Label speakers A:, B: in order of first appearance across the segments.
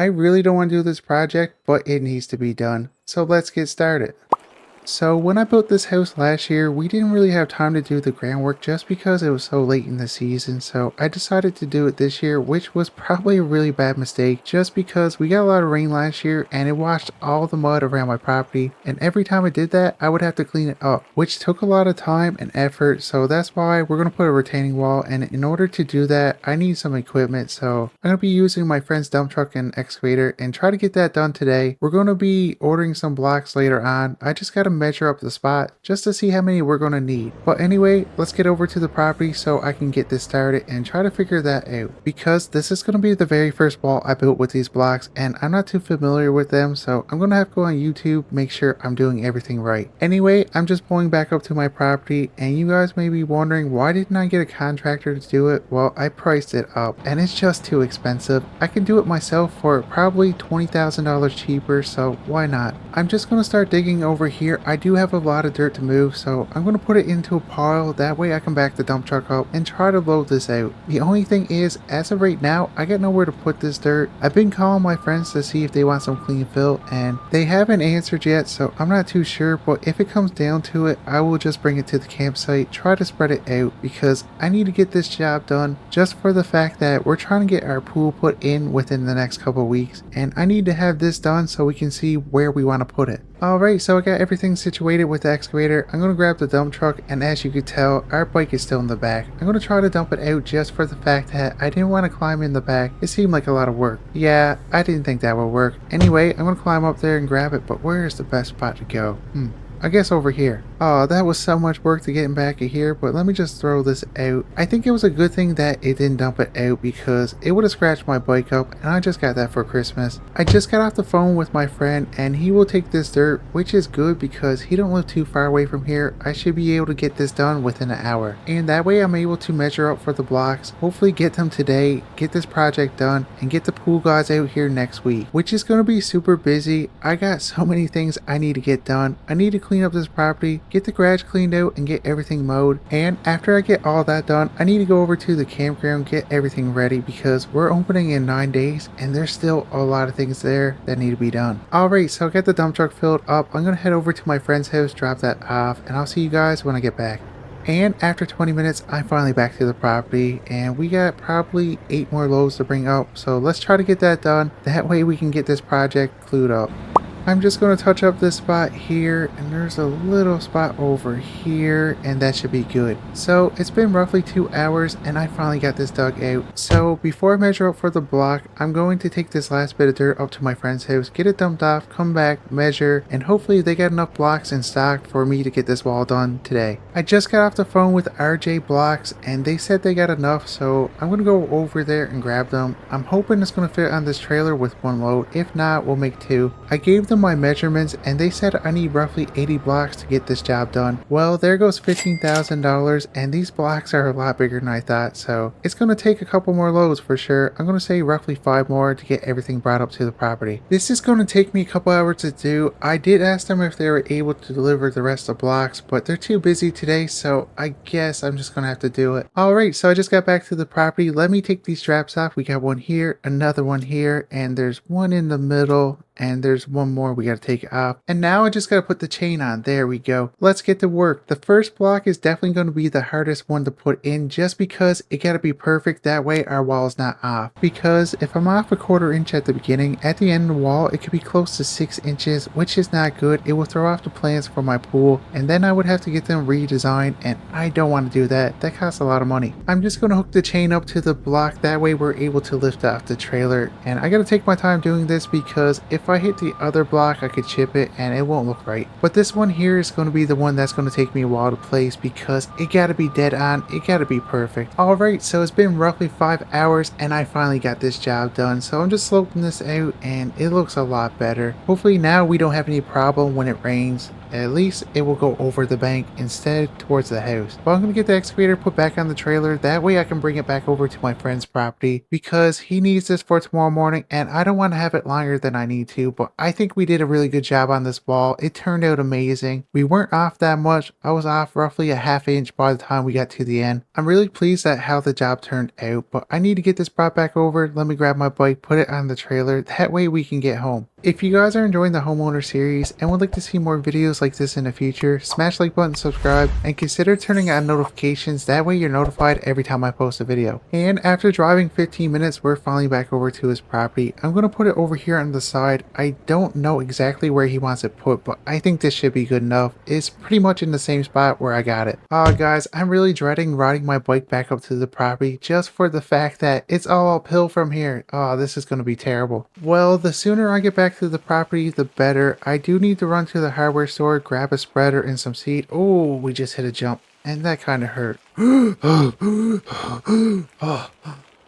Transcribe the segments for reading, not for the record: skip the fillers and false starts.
A: I really don't want to do this project, but it needs to be done. So let's get started. So when I built this house last year, we didn't really have time to do the groundwork just because it was so late in the season. So I decided to do it this year, which was probably a really bad mistake just because we got a lot of rain last year and it washed all the mud around my property. And every time I did that, I would have to clean it up, which took a lot of time and effort. So that's why we're going to put a retaining wall. And in order to do that, I need some equipment. So I'm going to be using my friend's dump truck and excavator and try to get that done today. We're going to be ordering some blocks later on. I just got to measure up the spot just to see how many we're going to need. But anyway, let's get over to the property so I can get this started and try to figure that out, because this is going to be the very first wall I built with these blocks and I'm not too familiar with them, so I'm going to have to go on YouTube, make sure I'm doing everything right. Anyway, I'm just pulling back up to my property and you guys may be wondering, why didn't I get a contractor to do it? Well, I priced it up and it's just too expensive. I can do it myself for probably $20,000 cheaper, so why not? I'm just going to start digging over here. I do have a lot of dirt to move, so I'm going to put it into a pile. That way I can back the dump truck up and try to load this out. The only thing is, as of right now, I got nowhere to put this dirt. I've been calling my friends to see if they want some clean fill and they haven't answered yet, so I'm not too sure, but if it comes down to it, I will just bring it to the campsite, try to spread it out, because I need to get this job done just for the fact that we're trying to get our pool put in within the next couple of weeks, and I need to have this done so we can see where we want to put it. Alright, so I got everything situated with the excavator. I'm going to grab the dump truck, and as you can tell, our bike is still in the back. I'm going to try to dump it out just for the fact that I didn't want to climb in the back. It seemed like a lot of work. Yeah, I didn't think that would work. Anyway, I'm going to climb up there and grab it, but where is the best spot to go? I guess over here. Oh, that was so much work to get back of here, but let me just throw this out. I think it was a good thing that it didn't dump it out, because it would have scratched my bike up, and I just got that for Christmas. I just got off the phone with my friend and he will take this dirt, which is good because he don't live too far away from here. I should be able to get this done within an hour, and that way I'm able to measure up for the blocks, hopefully get them today, get this project done, and get the pool guys out here next week, which is going to be super busy. I got so many things I need to get done. I need to clean up this property, get the garage cleaned out, and get everything mowed. And after I get all that done, I need to go over to the campground, get everything ready, because we're opening in 9 days and there's still a lot of things there that need to be done. Alright, so I got the dump truck filled up. I'm gonna head over to my friend's house, drop that off, and I'll see you guys when I get back. And after 20 minutes, I'm finally back to the property, and we got probably 8 more loads to bring up, so let's try to get that done. That way we can get this project clued up. I'm just going to touch up this spot here, and there's a little spot over here, and that should be good. So it's been roughly 2 hours and I finally got this dug out. So before I measure up for the block, I'm going to take this last bit of dirt up to my friend's house, get it dumped off, come back, measure, and hopefully they got enough blocks in stock for me to get this wall done today. I just got off the phone with RJ Blocks and they said they got enough, so I'm going to go over there and grab them. I'm hoping it's going to fit on this trailer with 1 load. If not, we'll make 2. I gave them my measurements and they said I need roughly 80 blocks to get this job done. Well, there goes $15,000, and these blocks are a lot bigger than I thought, so it's going to take a couple more loads for sure. I'm going to say roughly 5 more to get everything brought up to the property. This is going to take me a couple hours to do. I did ask them if they were able to deliver the rest of the blocks, but they're too busy today, so I guess I'm just going to have to do it. Alright, so I just got back to the property. Let me take these straps off. We got one here, another one here, and there's one in the middle, and there's one more we got to take off. And now I just got to put the chain on. There we go. Let's get to work. The first block is definitely going to be the hardest one to put in, just because it got to be perfect. That way our wall is not off. Because if I'm off a 1/4 inch at the beginning, at the end of the wall, it could be close to 6 inches, which is not good. It will throw off the plans for my pool, and then I would have to get them redesigned, and I don't want to do that. That costs a lot of money. I'm just going to hook the chain up to the block. That way we're able to lift off the trailer, and I got to take my time doing this, because if I hit the other block, I could chip it and it won't look right. But this one here is going to be the one that's going to take me a while to place, because it got to be dead on. It got to be perfect. Alright, so it's been roughly 5 hours and I finally got this job done. So I'm just sloping this out and it looks a lot better. Hopefully now we don't have any problem when it rains. At least it will go over the bank instead towards the house. But I'm going to get the excavator put back on the trailer. That way I can bring it back over to my friend's property because he needs this for tomorrow morning and I don't want to have it longer than I need to. But I think we did a really good job on this wall. It turned out amazing. We weren't off that much. I was off roughly a half inch by the time we got to the end. I'm really pleased at how the job turned out, but I need to get this brought back over. Let me grab my bike, put it on the trailer. That way we can get home. If you guys are enjoying the homeowner series and would like to see more videos like this in the future, smash like button, subscribe, and consider turning on notifications. That way you're notified every time I post a video. And after driving 15 minutes, we're finally back over to his property. I'm going to put it over here on the side. I don't know exactly where he wants it put, but I think this should be good enough. It's pretty much in the same spot where I got it. Guys, I'm really dreading riding my bike back up to the property just for the fact that it's all uphill from here. This is going to be terrible. Well, the sooner I get back to the property, the better. I do need to run to the hardware store, grab a spreader and some seed. Oh, we just hit a jump and that kind of hurt.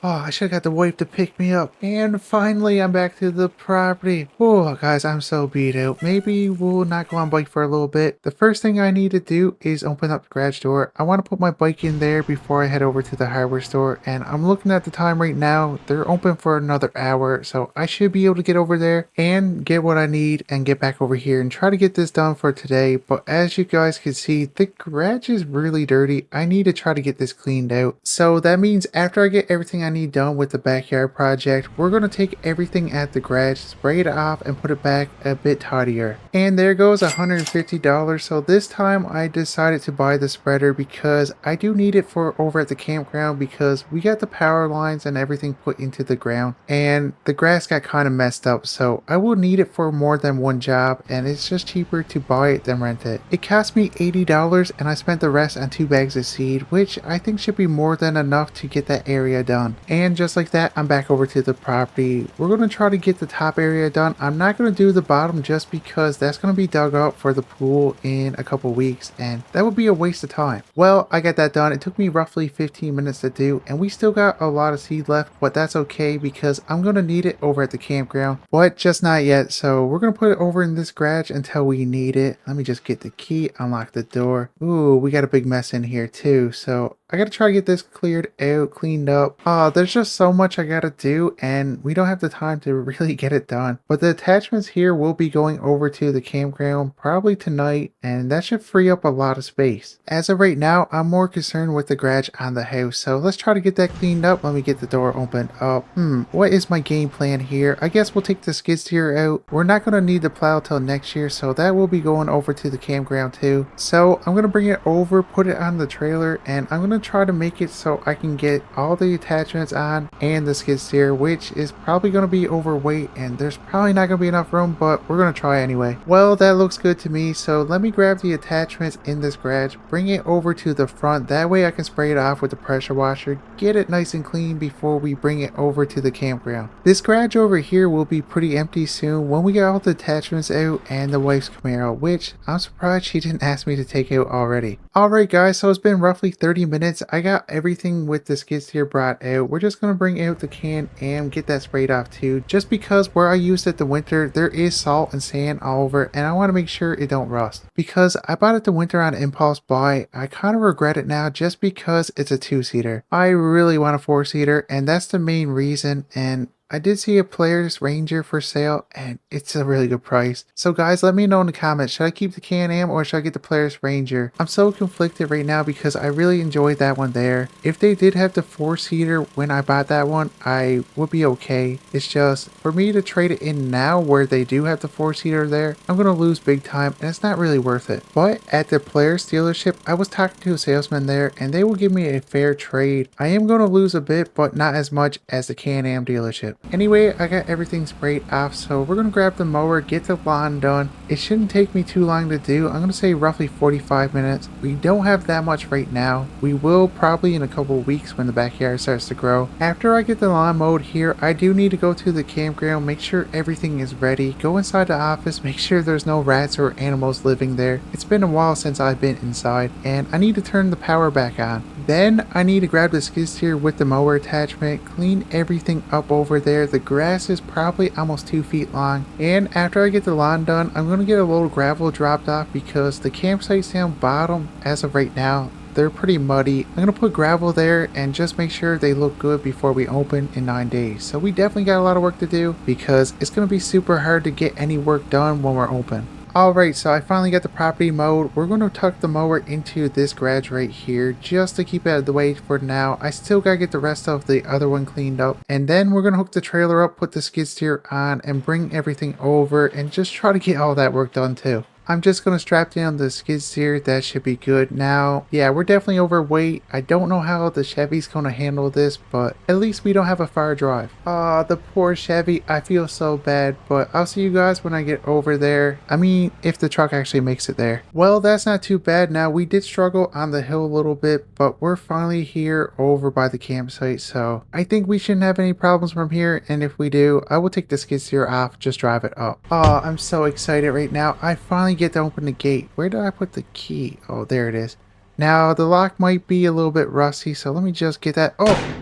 A: I should have got the wife to pick me up. And finally, I'm back to the property. Oh, guys, I'm so beat out. Maybe we'll not go on bike for a little bit. The first thing I need to do is open up the garage door. I want to put my bike in there before I head over to the hardware store. And I'm looking at the time right now. They're open for another hour. So I should be able to get over there and get what I need and get back over here and try to get this done for today. But as you guys can see, the garage is really dirty. I need to try to get this cleaned out. So that means after I get everything I need done with the backyard project, we're going to take everything at the garage, spray it off, and put it back a bit tidier. And there goes $150. So this time I decided to buy the spreader because I do need it for over at the campground because we got the power lines and everything put into the ground and the grass got kind of messed up, so I will need it for more than one job and it's just cheaper to buy it than rent it. It cost me $80 and I spent the rest on 2 bags of seed, which I think should be more than enough to get that area done. And just like that, I'm back over to the property. We're going to try to get the top area done. I'm not going to do the bottom just because that's going to be dug up for the pool in a couple weeks and that would be a waste of time. Well, I got that done. It took me roughly 15 minutes to do and we still got a lot of seed left, but that's okay because I'm going to need it over at the campground, but just not yet. So we're going to put it over in this garage until we need it. Let me just get the key, unlock the door. Ooh, we got a big mess in here too. So I gotta try to get this cleared out, cleaned up. There's just so much I gotta do and we don't have the time to really get it done. But the attachments here will be going over to the campground probably tonight and that should free up a lot of space. As of right now, I'm more concerned with the garage on the house. So let's try to get that cleaned up. Let me get the door opened up. What is my game plan here? I guess we'll take the skid steer out. We're not gonna need the plow till next year, so that will be going over to the campground too. So I'm gonna bring it over, put it on the trailer, and I'm gonna try to make it so I can get all the attachments on and the skid steer, which is probably going to be overweight and there's probably not going to be enough room, but we're going to try anyway. Well, that looks good to me, so let me grab the attachments in this garage, bring it over to the front. That way I can spray it off with the pressure washer, get it nice and clean before we bring it over to the campground. This garage over here will be pretty empty soon when we get all the attachments out and the wife's Camaro, which I'm surprised she didn't ask me to take out already. Alright guys, so it's been roughly 30 minutes. I got everything with the skid steer brought out. We're just going to bring out the can and get that sprayed off too, just because where I used it the winter there is salt and sand all over and I want to make sure it don't rust. Because I bought it the winter on impulse buy, I kind of regret it now just because it's a 2-seater. I really want a 4-seater and that's the main reason, and I did see a Polaris Ranger for sale and it's a really good price. So guys, let me know in the comments, should I keep the Can-Am or should I get the Polaris Ranger? I'm so conflicted right now because I really enjoyed that one there. If they did have the 4-seater when I bought that one, I would be okay. It's just for me to trade it in now where they do have the 4-seater there, I'm going to lose big time and it's not really worth it. But at the Polaris dealership, I was talking to a salesman there and they will give me a fair trade. I am going to lose a bit, but not as much as the Can-Am dealership. Anyway, I got everything sprayed off, so we're going to grab the mower, get the lawn done. It shouldn't take me too long to do. I'm going to say roughly 45 minutes. We don't have that much right now. We will probably in a couple weeks when the backyard starts to grow. After I get the lawn mowed here, I do need to go to the campground, make sure everything is ready, go inside the office, make sure there's no rats or animals living there. It's been a while since I've been inside, and I need to turn the power back on. Then I need to grab the skid steer with the mower attachment, clean everything up over there. The grass is probably almost 2 feet long. And after I get the lawn done, I'm going to get a load of gravel dropped off because the campsite's down bottom as of right now. They're pretty muddy. I'm going to put gravel there and just make sure they look good before we open in 9 days. So we definitely got a lot of work to do because it's going to be super hard to get any work done when we're open. Alright, so I finally got the property mowed. We're going to tuck the mower into this garage right here just to keep it out of the way for now. I still got to get the rest of the other one cleaned up. And then we're going to hook the trailer up, put the skid steer on, and bring everything over and just try to get all that work done too. I'm just going to strap down the skid steer. That should be good. Now, yeah, we're definitely overweight. I don't know how the Chevy's going to handle this, but at least we don't have a far drive. Ah, the poor Chevy. I feel so bad, but I'll see you guys when I get over there. I mean, if the truck actually makes it there. Well, that's not too bad. Now, we did struggle on the hill a little bit, but we're finally here over by the campsite, so I think we shouldn't have any problems from here, and if we do, I will take the skid steer off, just drive it up. Oh, I'm so excited right now. I finally get to open the gate. Where did I put the key? Oh, there it is. Now the lock might be a little bit rusty, so let me just get that. Oh,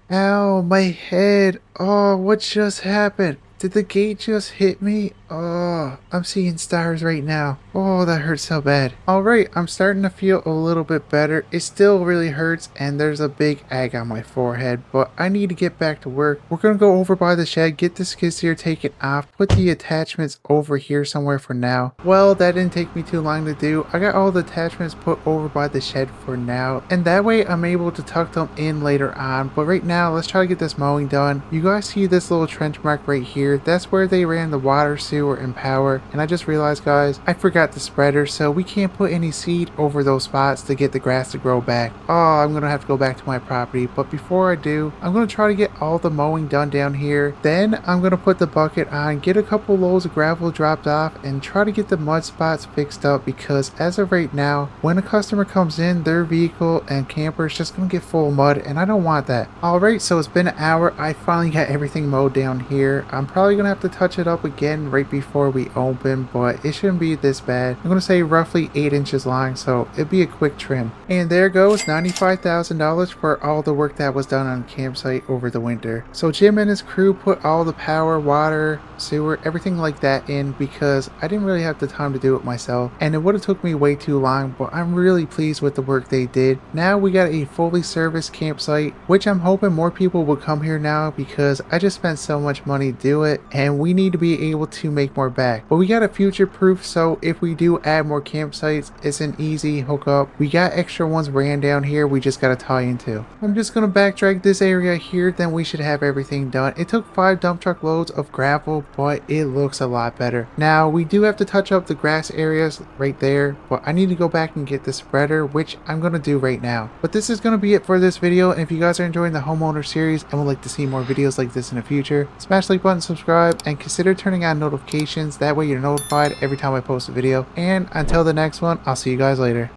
A: ow, my head. Oh, what just happened? Did the gate just hit me? Oh, I'm seeing stars right now. Oh, that hurts so bad. Alright, I'm starting to feel a little bit better. It still really hurts and there's a big egg on my forehead, but I need to get back to work. We're going to go over by the shed, get the skid steer taken off, put the attachments over here somewhere for now. Well, that didn't take me too long to do. I got all the attachments put over by the shed for now, and that way I'm able to tuck them in later on. But right now, let's try to get this mowing done. You guys see this little trench mark right here? That's where they ran the water, sewer, and power. And I just realized, guys, I forgot the spreader, so we can't put any seed over those spots to get the grass to grow back. Oh, I'm gonna have to go back to my property, but before I do, I'm gonna try to get all the mowing done down here. Then I'm gonna put the bucket on, get a couple loads of gravel dropped off, and try to get the mud spots fixed up, because as of right now, when a customer comes in, their vehicle and camper is just gonna get full of mud, and I don't want that. Alright, so it's been an hour. I finally got everything mowed down here. I'm probably gonna have to touch it up again right before we open, but it shouldn't be this bad. I'm gonna say roughly 8 inches long, so it'd be a quick trim. And there goes $95,000 for all the work that was done on the campsite over the winter. So Jim and his crew put all the power, water, sewer, everything like that in, because I didn't really have the time to do it myself, and it would have took me way too long, but I'm really pleased with the work they did. Now we got a fully serviced campsite, which I'm hoping more people will come here now, because I just spent so much money to do it, and we need to be able to make more back. But we got a future proof, so if we do add more campsites, it's an easy hookup. We got extra ones ran down here, we just gotta tie into. I'm just gonna back drag this area here, then we should have everything done. It took 5 dump truck loads of gravel, but it looks a lot better. Now we do have to touch up the grass areas right there, but I need to go back and get the spreader, which I'm gonna do right now. But this is gonna be it for this video, and if you guys are enjoying the homeowner series and would like to see more videos like this in the future, smash the like button, subscribe, and consider turning on notifications. That way you're notified every time I post a video. And until the next one, I'll see you guys later.